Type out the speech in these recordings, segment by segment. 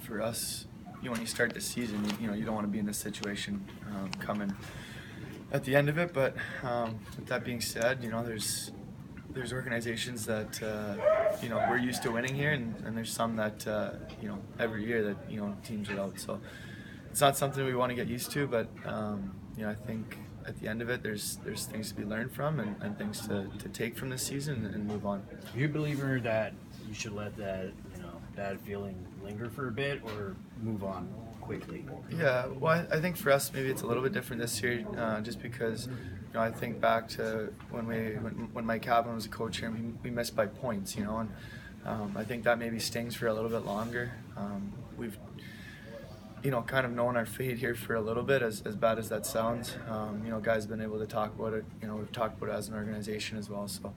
for us, when you start the season, you don't want to be in this situation coming at the end of it. But with that being said, there's organizations that we're used to winning here, and there's some that every year that teams are out. So it's not something we want to get used to, but I think at the end of it, there's things to be learned from and things to take from this season and move on. Are you a believer that you should let that bad feeling linger for a bit, or move on quickly? Yeah, well, I think for us maybe it's a little bit different this year, just because I think back to when Mike Kaplan was a coach here, and we missed by points, and I think that maybe stings for a little bit longer. We've kind of known our fate here for a little bit, as bad as that sounds. Guys have been able to talk about it. We've talked about it as an organization as well. So,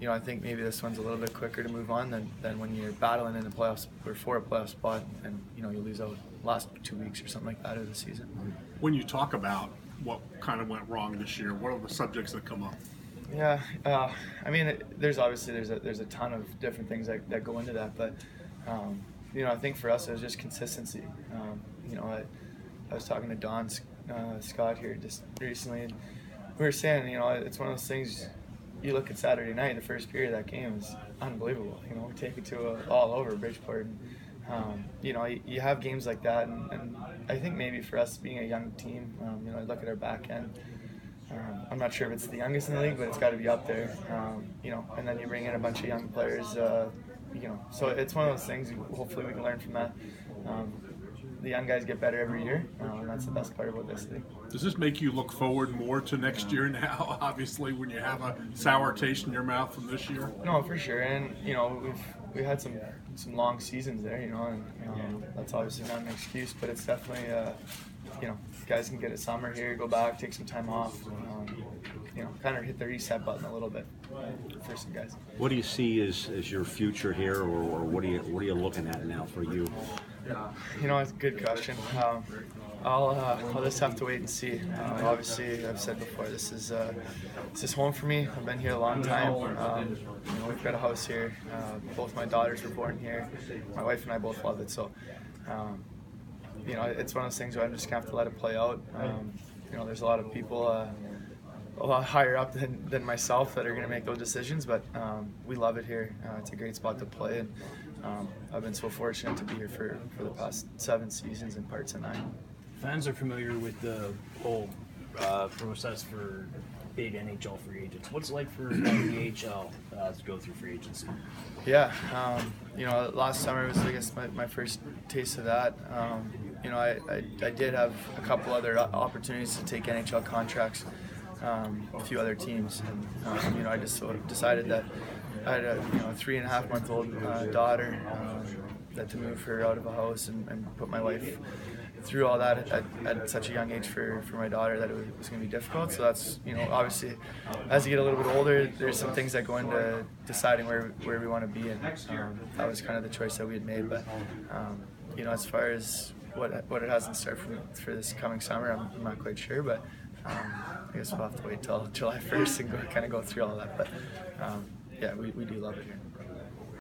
I think maybe this one's a little bit quicker to move on than when you're battling in the playoffs or for a playoff spot, and you lose out last 2 weeks or something like that of the season. When you talk about what kind of went wrong this year, what are the subjects that come up? Yeah, there's a ton of different things that go into that, but I think for us it was just consistency. I was talking to Don Scott here just recently, and we were saying, it's one of those things. You look at Saturday night, the first period of that game is unbelievable. We take it to all over Bridgeport. And, you have games like that, and I think maybe for us being a young team, I look at our back end. I'm not sure if it's the youngest in the league, but it's got to be up there. And then you bring in a bunch of young players. So it's one of those things. Hopefully, we can learn from that. The young guys get better every year, and that's the best part about this league. Does this make you look forward more to next year now, obviously, when you have a sour taste in your mouth from this year? No, for sure. And, we've had some long seasons there, and that's obviously not an excuse, but it's definitely, guys can get a summer here, go back, take some time off, kind of hit the reset button a little bit for some guys. What do you see as your future here, or what are you looking at now for you? It's a good question. I'll just have to wait and see. Obviously, I've said before, this is home for me. I've been here a long time. We've got a house here. Both my daughters were born here. My wife and I both love it. So, it's one of those things where I'm just gonna have to let it play out. There's a lot of people a lot higher up than myself that are going to make those decisions, but we love it here. It's a great spot to play, and I've been so fortunate to be here for the past 7 seasons and parts of 9. Fans are familiar with the whole process for big NHL free agents. What's it like for the AHL to go through free agency? Yeah, last summer was, I guess, my first taste of that. I did have a couple other opportunities to take NHL contracts. A few other teams, and I just sort of decided that I had a 3.5-month-old daughter, that to move her out of a house and put my life through all that at such a young age for my daughter, that it was going to be difficult. So that's, obviously, as you get a little bit older, there's some things that go into deciding where we want to be, and that was kind of the choice that we had made. But as far as what it has in store for this coming summer, I'm not quite sure, but I guess we'll have to wait till July 1st and kind of go through all of that. But yeah, we do love it here.